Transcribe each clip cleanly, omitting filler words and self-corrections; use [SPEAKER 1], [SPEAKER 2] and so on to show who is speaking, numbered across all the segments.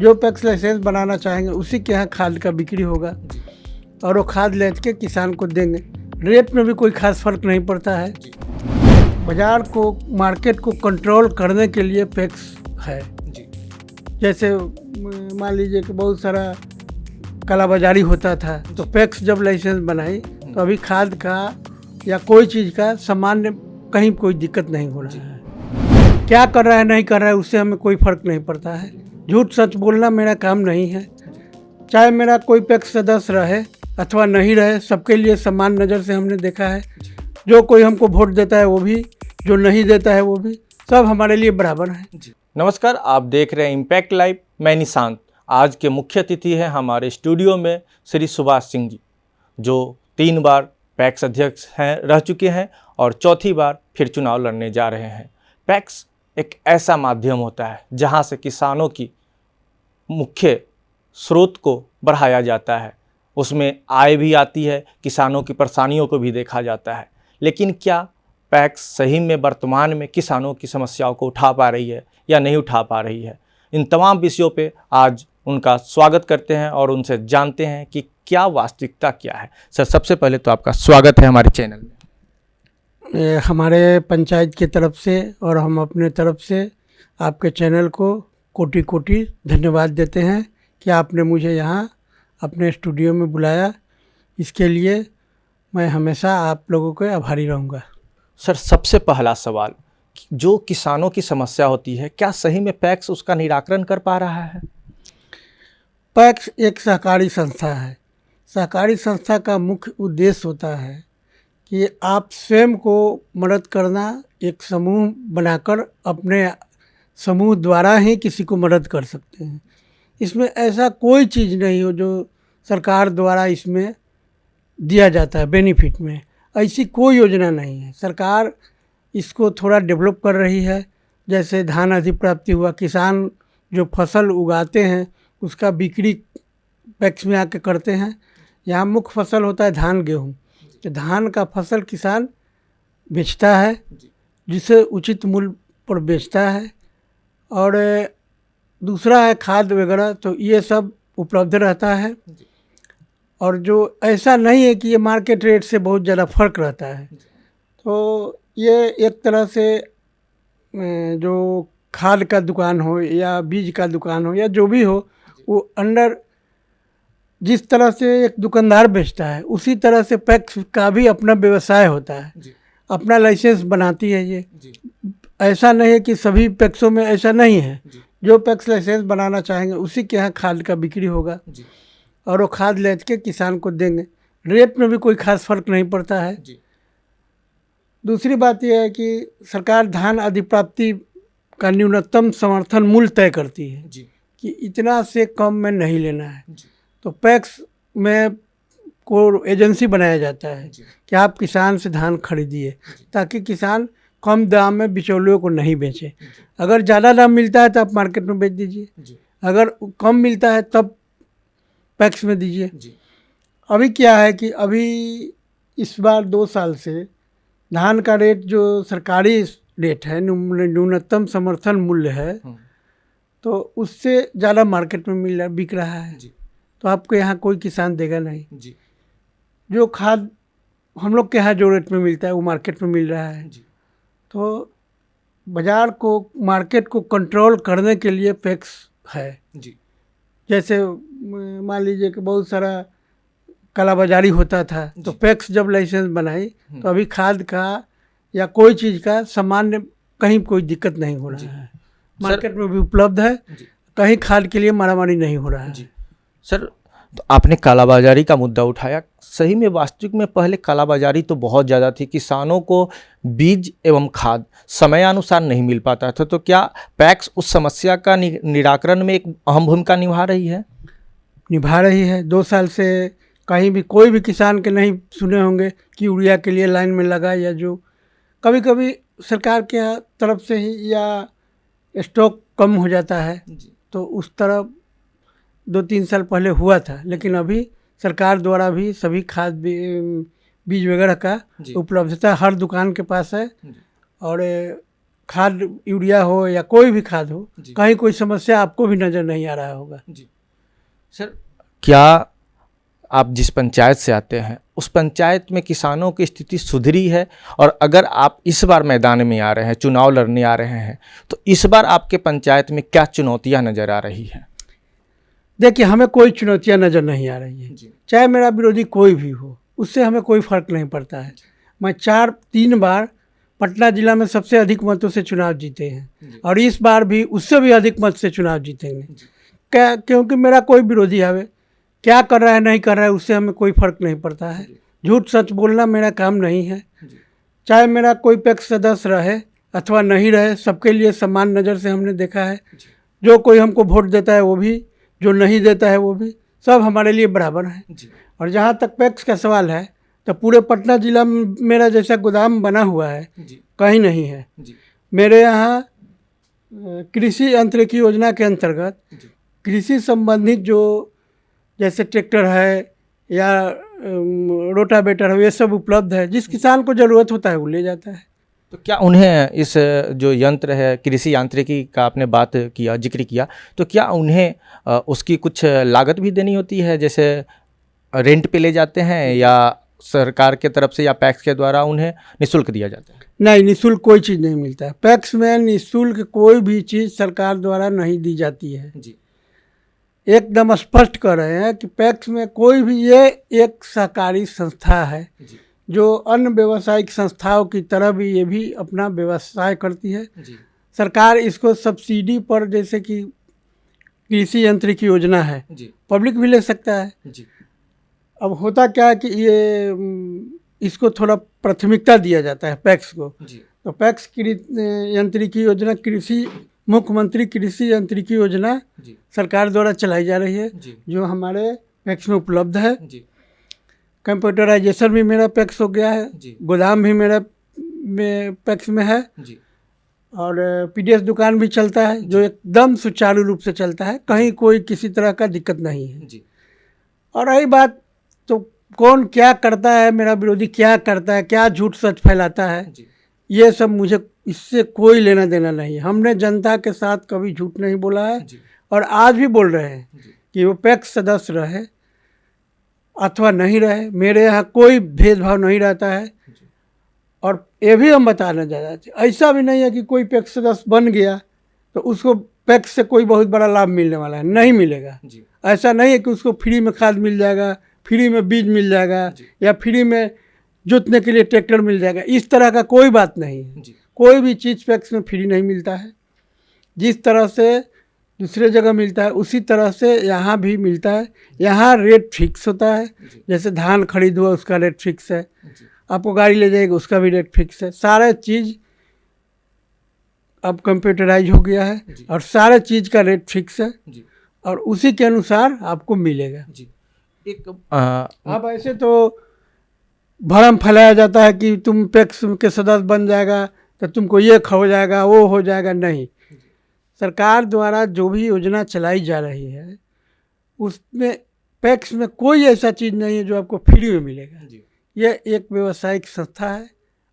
[SPEAKER 1] जो PACS licence बनाना चाहेंगे उसी के यहाँ खाद का बिक्री होगा और वो खाद ले के किसान को देंगे। रेट में भी कोई खास फर्क नहीं पड़ता है। बाजार को, मार्केट को कंट्रोल करने के लिए पैक्स है। जैसे मान लीजिए कि बहुत सारा कालाबाजारी होता था, तो पैक्स जब लाइसेंस बनाई तो अभी खाद का या कोई चीज़ का सामान्य कहीं कोई दिक्कत नहीं हो रहा है। क्या कर रहा है नहीं कर रहा है उससे हमें कोई फर्क नहीं पड़ता है। झूठ सच बोलना मेरा काम नहीं है। चाहे मेरा कोई पैक्स सदस्य रहे अथवा नहीं रहे, सबके लिए समान नज़र से हमने देखा है। जो कोई हमको वोट देता है वो भी, जो नहीं देता है वो भी, सब हमारे लिए बराबर है।
[SPEAKER 2] नमस्कार, आप देख रहे हैं इम्पैक्ट लाइव। मैं निशांत। आज के मुख्य अतिथि हैं हमारे स्टूडियो में श्री सुभाष सिंह जी, जो 3 बार पैक्स अध्यक्ष रह चुके हैं और चौथी बार फिर चुनाव लड़ने जा रहे हैं। पैक्स एक ऐसा माध्यम होता है जहां से किसानों की मुख्य स्रोत को बढ़ाया जाता है, उसमें आय भी आती है, किसानों की परेशानियों को भी देखा जाता है। लेकिन क्या पैक्स सही में वर्तमान में किसानों की समस्याओं को उठा पा रही है या नहीं उठा पा रही है? इन तमाम विषयों पे आज उनका स्वागत करते हैं और उनसे जानते हैं कि क्या वास्तविकता क्या है। सर, सबसे पहले तो आपका स्वागत है हमारे चैनल में।
[SPEAKER 1] हमारे पंचायत की तरफ से और हम अपने तरफ से आपके चैनल को कोटि कोटि धन्यवाद देते हैं कि आपने मुझे यहाँ अपने स्टूडियो में बुलाया। इसके लिए मैं हमेशा आप लोगों के आभारी रहूँगा।
[SPEAKER 2] सर, सबसे पहला सवाल, जो किसानों की समस्या होती है, क्या सही में पैक्स उसका निराकरण कर पा रहा है?
[SPEAKER 1] पैक्स एक सहकारी संस्था है। सहकारी संस्था का मुख्य उद्देश्य होता है कि आप स्वयं को मदद करना, एक समूह बनाकर अपने समूह द्वारा ही किसी को मदद कर सकते हैं। इसमें ऐसा कोई चीज़ नहीं हो जो सरकार द्वारा इसमें दिया जाता है बेनिफिट में, ऐसी कोई योजना नहीं है। सरकार इसको थोड़ा डेवलप कर रही है। जैसे धान अधिप्राप्ति हुआ, किसान जो फसल उगाते हैं उसका बिक्री पैक्स में आके करते हैं। यहाँ मुख्य फसल होता है धान गेहूँ, तो धान का फसल किसान बेचता है, जिसे उचित मूल्य पर बेचता है। और दूसरा है खाद वगैरह, तो ये सब उपलब्ध रहता है। और जो ऐसा नहीं है कि ये मार्केट रेट से बहुत ज़्यादा फर्क रहता है। तो ये एक तरह से जो खाद का दुकान हो या बीज का दुकान हो या जो भी हो, वो अंडर जिस तरह से एक दुकानदार बेचता है उसी तरह से पैक्स का भी अपना व्यवसाय होता है, अपना लाइसेंस बनाती है ये। ऐसा नहीं है कि सभी पैक्सों में ऐसा नहीं है। जो पैक्स लाइसेंस बनाना चाहेंगे उसी के यहाँ खाद का बिक्री होगा और वो खाद ले के किसान को देंगे। रेट में भी कोई खास फर्क नहीं पड़ता है। दूसरी बात यह है कि सरकार धान अधिप्राप्ति का न्यूनतम समर्थन मूल्य तय करती है कि इतना से कम में नहीं लेना है। तो पैक्स में को एजेंसी बनाया जाता है कि आप किसान से धान खरीदिए, ताकि किसान कम दाम में बिचौलियों को नहीं बेचे। अगर ज़्यादा दाम मिलता है तो आप मार्केट में बेच दीजिए, अगर कम मिलता है तब पैक्स में दीजिए। अभी क्या है कि अभी इस बार 2 साल से धान का रेट जो सरकारी रेट है, न्यूनतम समर्थन मूल्य है, तो उससे ज़्यादा मार्केट में बिक रहा है। तो आपको यहाँ कोई किसान देगा नहीं। जो खाद हम लोग के यहाँ जो रेट में मिलता है वो मार्केट में मिल रहा है। तो बाजार को, मार्केट को कंट्रोल करने के लिए पैक्स है। जैसे मान लीजिए कि बहुत सारा कालाबाजारी होता था, तो पैक्स जब लाइसेंस बनाई तो अभी खाद का या कोई चीज़ का सामान्य कहीं कोई दिक्कत नहीं हो रहा है। मार्केट में भी उपलब्ध है, कहीं खाद के लिए मारामारी नहीं हो रहा है।
[SPEAKER 2] सर, तो आपने कालाबाजारी का मुद्दा उठाया। सही में वास्तविक में पहले कालाबाजारी तो बहुत ज़्यादा थी, किसानों को बीज एवं खाद समयानुसार नहीं मिल पाता था। तो क्या पैक्स उस समस्या का निराकरण में एक अहम भूमिका निभा रही है?
[SPEAKER 1] निभा रही है। 2 साल से कहीं भी कोई भी किसान के नहीं सुने होंगे कि यूरिया के लिए लाइन में लगा, या जो कभी कभी सरकार के तरफ से ही या स्टॉक कम हो जाता है, तो उस तरफ 2-3 साल पहले हुआ था। लेकिन अभी सरकार द्वारा भी सभी खाद बीज वगैरह का उपलब्धता हर दुकान के पास है। और खाद यूरिया हो या कोई भी खाद हो,
[SPEAKER 2] जी।
[SPEAKER 1] कहीं कोई समस्या आपको भी नज़र नहीं आ रहा होगा।
[SPEAKER 2] जी सर, क्या आप जिस पंचायत से आते हैं उस पंचायत में किसानों की स्थिति सुधरी है? और अगर आप इस बार मैदान में आ रहे हैं, चुनाव लड़ने आ रहे हैं, तो इस बार आपके पंचायत में क्या चुनौतियां नज़र आ रही हैं?
[SPEAKER 1] देखिए, हमें कोई चुनौतियां नज़र नहीं आ रही है, चाहे मेरा विरोधी कोई भी हो, उससे हमें कोई फर्क नहीं पड़ता है। मैं 3 बार पटना जिला में सबसे अधिक मतों से चुनाव जीते हैं और इस बार भी उससे भी अधिक मत से चुनाव जीतेंगे। क्या? क्योंकि मेरा कोई विरोधी है, क्या कर रहा है नहीं कर रहा है उससे हमें कोई फर्क नहीं पड़ता है। झूठ सच बोलना मेरा काम नहीं है। चाहे मेरा कोई पैक्स सदस्य रहे अथवा नहीं रहे, सबके लिए समान नज़र से हमने देखा है। जो कोई हमको वोट देता है वो भी, जो नहीं देता है वो भी, सब हमारे लिए बराबर हैं। और जहाँ तक पैक्स का सवाल है, तो पूरे पटना जिला में मेरा जैसा गोदाम बना हुआ है कहीं नहीं है। मेरे यहाँ कृषि यंत्रिकी योजना के अंतर्गत कृषि संबंधित जो जैसे ट्रैक्टर है या रोटावेटर है, ये सब उपलब्ध है। जिस किसान को ज़रूरत होता है वो ले जाता है।
[SPEAKER 2] तो क्या उन्हें इस जो यंत्र है, कृषि यांत्रिकी का आपने बात किया, जिक्र किया, तो क्या उन्हें उसकी कुछ लागत भी देनी होती है? जैसे रेंट पे ले जाते हैं या सरकार के तरफ से या पैक्स के द्वारा उन्हें निःशुल्क दिया जाता है?
[SPEAKER 1] नहीं, निःशुल्क कोई चीज़ नहीं मिलता है। पैक्स में निःशुल्क कोई भी चीज़ सरकार द्वारा नहीं दी जाती है। एकदम स्पष्ट कर रहे हैं कि पैक्स में कोई भी, ये एक सहकारी संस्था है जो अन्य व्यावसायिक संस्थाओं की तरह भी ये भी अपना व्यवसाय करती है। सरकार इसको सब्सिडी पर, जैसे कि कृषि यंत्र की योजना है, पब्लिक भी ले सकता है। अब होता क्या है कि ये इसको थोड़ा प्राथमिकता दिया जाता है पैक्स को। तो पैक्स यंत्रिकी योजना, कृषि मुख्यमंत्री कृषि यंत्रिकी योजना सरकार द्वारा चलाई जा रही है, जो हमारे पैक्स में उपलब्ध है। कंप्यूटराइजेशन भी मेरा पैक्स हो गया है, गोदाम भी मेरा पैक्स में है और पीडीएस दुकान भी चलता है, जो एकदम सुचारू रूप से चलता है, कहीं कोई किसी तरह का दिक्कत नहीं है। और रही बात तो कौन क्या करता है, मेरा विरोधी क्या करता है, क्या झूठ सच फैलाता है, ये सब मुझे इससे कोई लेना देना नहीं है। हमने जनता के साथ कभी झूठ नहीं बोला है और आज भी बोल रहे हैं कि वो पैक्स सदस्य रहे अथवा नहीं रहे, मेरे यहाँ कोई भेदभाव नहीं रहता है। और ये भी हम बताना चाहते हैं, ऐसा भी नहीं है कि कोई पैक्स सदस्य बन गया तो उसको पैक्स से कोई बहुत बड़ा लाभ मिलने वाला है, नहीं मिलेगा। ऐसा नहीं है कि उसको फ्री में खाद मिल जाएगा, फ्री में बीज मिल जाएगा या फ्री में जोतने के लिए ट्रैक्टर मिल जाएगा, इस तरह का कोई बात नहीं है। कोई भी चीज़ पैक्स में फ्री नहीं मिलता है। जिस तरह से दूसरे जगह मिलता है उसी तरह से यहाँ भी मिलता है। यहाँ रेट फिक्स होता है, जैसे धान खरीद हुआ उसका रेट फिक्स है, आपको गाड़ी ले जाएगी उसका भी रेट फिक्स है। सारा चीज़ अब कंप्यूटराइज हो गया है और सारे चीज़ का रेट फिक्स है और उसी के अनुसार आपको मिलेगा। अब ऐसे तो भरम फैलाया जाता है कि तुम पैक्स के सदस्य बन जाएगा तो तुमको ये हो जाएगा, वो हो जाएगा। नहीं, सरकार द्वारा जो भी योजना चलाई जा रही है उसमें पैक्स में कोई ऐसा चीज़ नहीं है जो आपको फ्री में मिलेगा। ये एक व्यावसायिक संस्था है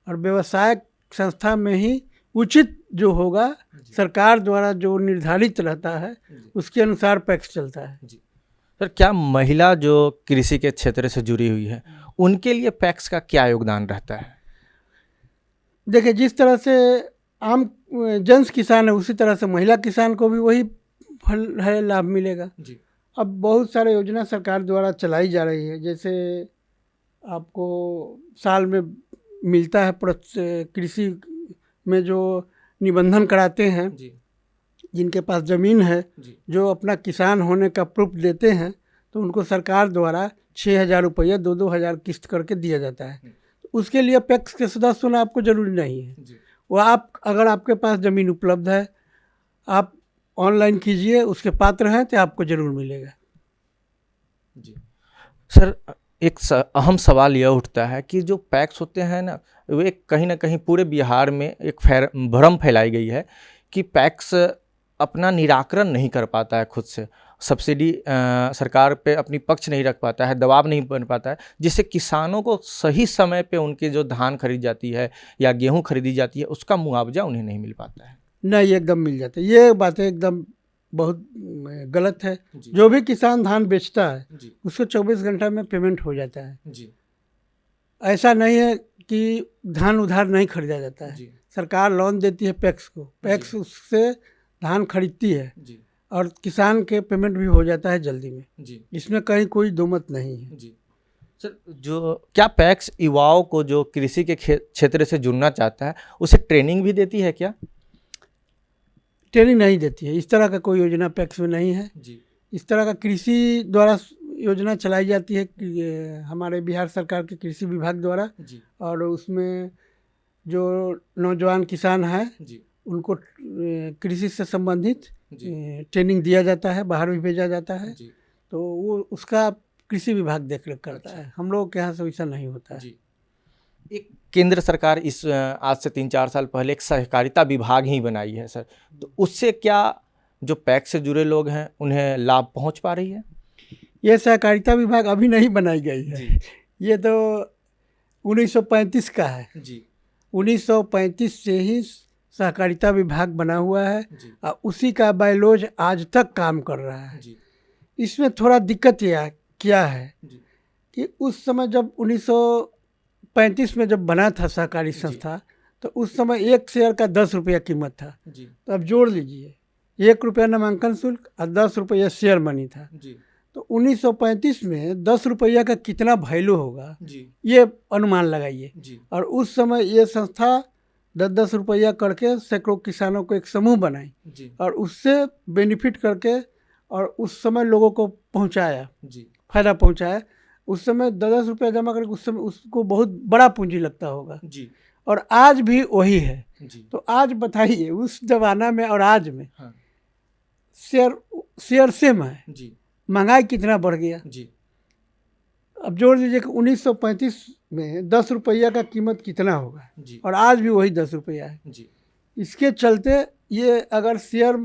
[SPEAKER 1] और व्यावसायिक संस्था में ही उचित जो होगा, सरकार द्वारा जो निर्धारित रहता है उसके अनुसार पैक्स चलता है।
[SPEAKER 2] सर, क्या महिला जो कृषि के क्षेत्र से जुड़ी हुई है उनके लिए पैक्स का क्या योगदान रहता है?
[SPEAKER 1] देखिए, जिस तरह से आम जेंट्स किसान है उसी तरह से महिला किसान को भी वही फल है, लाभ मिलेगा। अब बहुत सारे योजना सरकार द्वारा चलाई जा रही है, जैसे आपको साल में मिलता है कृषि में जो निबंधन कराते हैं, जिनके पास ज़मीन है, जो अपना किसान होने का प्रूफ देते हैं, तो उनको सरकार द्वारा 6,000 रुपया 2-2 हज़ार किस्त करके दिया जाता है। उसके लिए पैक्स के सदस्य होना आपको ज़रूरी नहीं है। वो आप, अगर आपके पास ज़मीन उपलब्ध है, आप ऑनलाइन कीजिए, उसके पात्र हैं तो आपको ज़रूर मिलेगा।
[SPEAKER 2] सर, एक अहम सवाल यह उठता है कि जो पैक्स होते हैं ना, वे कहीं ना कहीं पूरे बिहार में एक भ्रम फैलाई गई है कि पैक्स अपना निराकरण नहीं कर पाता है खुद से, सब्सिडी सरकार पे अपनी पक्ष नहीं रख पाता है, दबाव नहीं बन पाता है, जिससे किसानों को सही समय पे उनके जो धान खरीद जाती है या गेहूं खरीदी जाती है उसका मुआवजा उन्हें नहीं मिल पाता है।
[SPEAKER 1] नहीं, एकदम मिल जाता है। ये बातें एकदम बहुत गलत है। जो भी किसान धान बेचता है उसको 24 घंटा में पेमेंट हो जाता है। ऐसा नहीं है कि धान उधार नहीं खरीदा जाता है। सरकार लोन देती है पैक्स को, पैक्स उससे धान खरीदती है और किसान के पेमेंट भी हो जाता है जल्दी में। इसमें कहीं कोई दोमत नहीं है।
[SPEAKER 2] सर, जो क्या पैक्स युवाओं को जो कृषि के क्षेत्र से जुड़ना चाहता है उसे ट्रेनिंग भी देती है क्या?
[SPEAKER 1] ट्रेनिंग नहीं देती है, इस तरह का कोई योजना पैक्स में नहीं है। इस तरह का कृषि द्वारा योजना चलाई जाती है कि हमारे बिहार सरकार के कृषि विभाग द्वारा, और उसमें जो नौजवान किसान हैं उनको कृषि से संबंधित ट्रेनिंग दिया जाता है, बाहर भी भेजा जाता है। तो वो उसका कृषि विभाग देख रेख करता है। हम लोग के यहाँ से वैसा नहीं होता है।
[SPEAKER 2] एक केंद्र सरकार इस आज से 3-4 साल पहले एक सहकारिता विभाग ही बनाई है सर, तो उससे क्या जो पैक्स से जुड़े लोग हैं उन्हें लाभ पहुंच पा रही है?
[SPEAKER 1] ये सहकारिता विभाग अभी नहीं बनाई गई है, ये तो 1935 का है। 1935 से ही सहकारिता विभाग बना हुआ है और उसी का बायलॉज आज तक काम कर रहा है। इसमें थोड़ा दिक्कत यह क्या है कि उस समय जब 1935 में जब बना था सहकारी संस्था, तो उस समय एक शेयर का 10 रुपया कीमत था। तो अब जोड़ लीजिए, 1 रुपया नामांकन शुल्क और 10 रुपया शेयर मनी था। तो 1935 में 10 रुपया का कितना वैल्यू होगा ये अनुमान लगाइए। और उस समय ये संस्था 10-10 रुपया करके सैकड़ों किसानों को एक समूह बनाई और उससे बेनिफिट करके और उस समय लोगों को पहुंचाया, फायदा पहुंचाया। उस समय 10-10 रुपया जमा करके उस समय उसको बहुत बड़ा पूंजी लगता होगा। और आज भी वही है। तो आज बताइए उस जमाना में और आज में शेयर सेम है, महंगाई कितना बढ़ गया। अब जोड़ लीजिए कि 1935 में 10 रुपया का कीमत कितना होगा और आज भी वही 10 रुपया है। इसके चलते ये अगर शेयर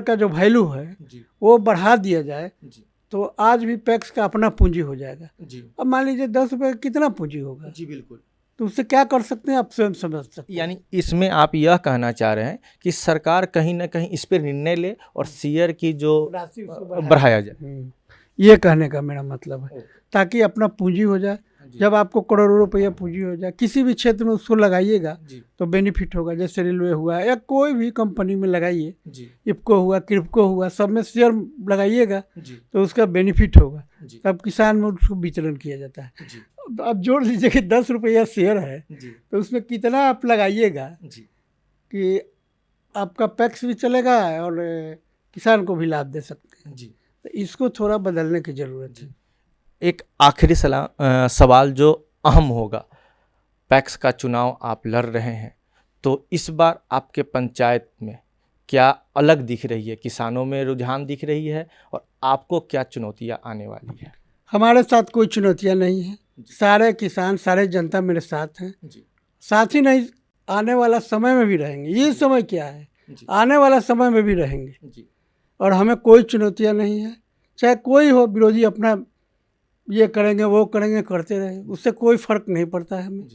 [SPEAKER 1] का जो वैल्यू है वो बढ़ा दिया जाए तो आज भी पैक्स का अपना पूंजी हो जाएगा। अब मान लीजिए 10 रुपये का कितना पूंजी होगा?
[SPEAKER 2] बिल्कुल।
[SPEAKER 1] तो उससे क्या कर सकते हैं आप स्वयं समझ सकते हैं।
[SPEAKER 2] यानी इसमें आप यह कहना चाह रहे हैं कि सरकार कहीं ना कहीं इस पर निर्णय ले और शेयर की जो
[SPEAKER 1] राशि
[SPEAKER 2] बढ़ाया जाए,
[SPEAKER 1] ये कहने का मेरा मतलब है, ताकि अपना पूंजी हो जाए। जब आपको करोड़ों रुपया पूंजी हो जाए किसी भी क्षेत्र में उसको लगाइएगा तो बेनिफिट होगा। जैसे रेलवे हुआ या कोई भी कंपनी में लगाइए, इफको हुआ, क्रिप्को हुआ, सब में शेयर लगाइएगा तो उसका बेनिफिट होगा। तब किसान में उसको वितरण किया जाता है। अब जोड़ लीजिए कि 10 रुपया शेयर है तो उसमें कितना आप लगाइएगा कि आपका पैक्स भी चलेगा और किसान को भी लाभ दे सकते हैं। तो इसको थोड़ा बदलने की ज़रूरत है।
[SPEAKER 2] एक आखिरी सवाल जो अहम होगा, पैक्स का चुनाव आप लड़ रहे हैं तो इस बार आपके पंचायत में क्या अलग दिख रही है? किसानों में रुझान दिख रही है और आपको क्या चुनौतियां आने वाली है?
[SPEAKER 1] हमारे साथ कोई चुनौतियां नहीं है। सारे किसान, सारे जनता मेरे साथ हैं। साथ ही नहीं, आने वाला समय में भी रहेंगे। ये समय क्या है, आने वाला समय में भी रहेंगे और हमें कोई चुनौतियां नहीं है। चाहे कोई हो, विरोधी अपना ये करेंगे वो करेंगे, करते रहे, उससे कोई फर्क नहीं पड़ता है हमें।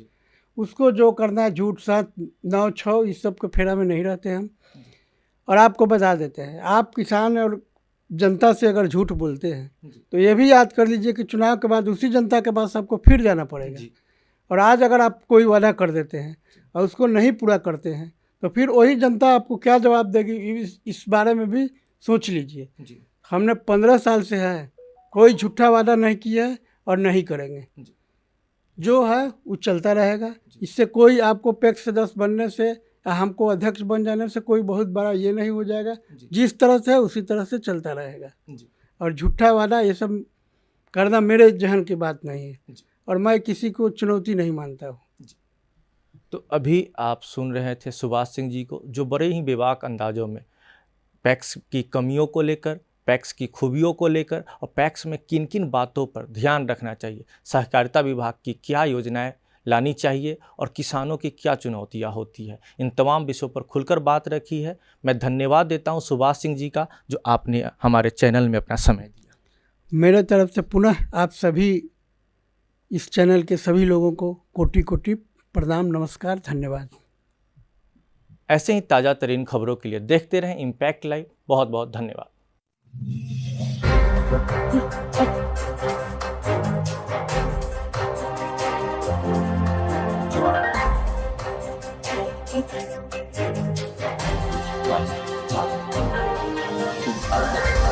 [SPEAKER 1] उसको जो करना है, झूठ साथ 9-6 इस सब के फेरा में नहीं रहते हम। और आपको बता देते हैं, आप किसान और जनता से अगर झूठ बोलते हैं तो ये भी याद कर लीजिए कि चुनाव के बाद उसी जनता के पास आपको फिर जाना पड़ेगा। और आज अगर आप कोई वादा कर देते हैं और उसको नहीं पूरा करते हैं तो फिर वही जनता आपको क्या जवाब देगी, इस बारे में भी सोच लीजिए। हमने 15 साल से है कोई झूठा वादा नहीं किया है और नहीं करेंगे। जो है वो चलता रहेगा। इससे कोई आपको पैक्स सदस्य बनने से या हमको अध्यक्ष बन जाने से कोई बहुत बड़ा ये नहीं हो जाएगा। जिस तरह से है उसी तरह से चलता रहेगा। और झूठा वादा ये सब करना मेरे जहन की बात नहीं है और मैं किसी को चुनौती नहीं मानता हूँ।
[SPEAKER 2] तो अभी आप सुन रहे थे सुभाष सिंह जी को, जो बड़े ही बेबाक अंदाजों में पैक्स की कमियों को लेकर, पैक्स की खूबियों को लेकर और पैक्स में किन किन बातों पर ध्यान रखना चाहिए, सहकारिता विभाग की क्या योजनाएं लानी चाहिए और किसानों की क्या चुनौतियाँ होती है, इन तमाम विषयों पर खुलकर बात रखी है। मैं धन्यवाद देता हूँ सुभाष सिंह जी का, जो आपने हमारे चैनल में अपना समय दिया।
[SPEAKER 1] मेरे तरफ से पुनः आप सभी इस चैनल के सभी लोगों को कोटि कोटि प्रणाम, नमस्कार, धन्यवाद।
[SPEAKER 2] ऐसे ही ताज़ा तरीन खबरों के लिए देखते रहें इम्पैक्ट लाइव। बहुत बहुत धन्यवाद।
[SPEAKER 3] Wow.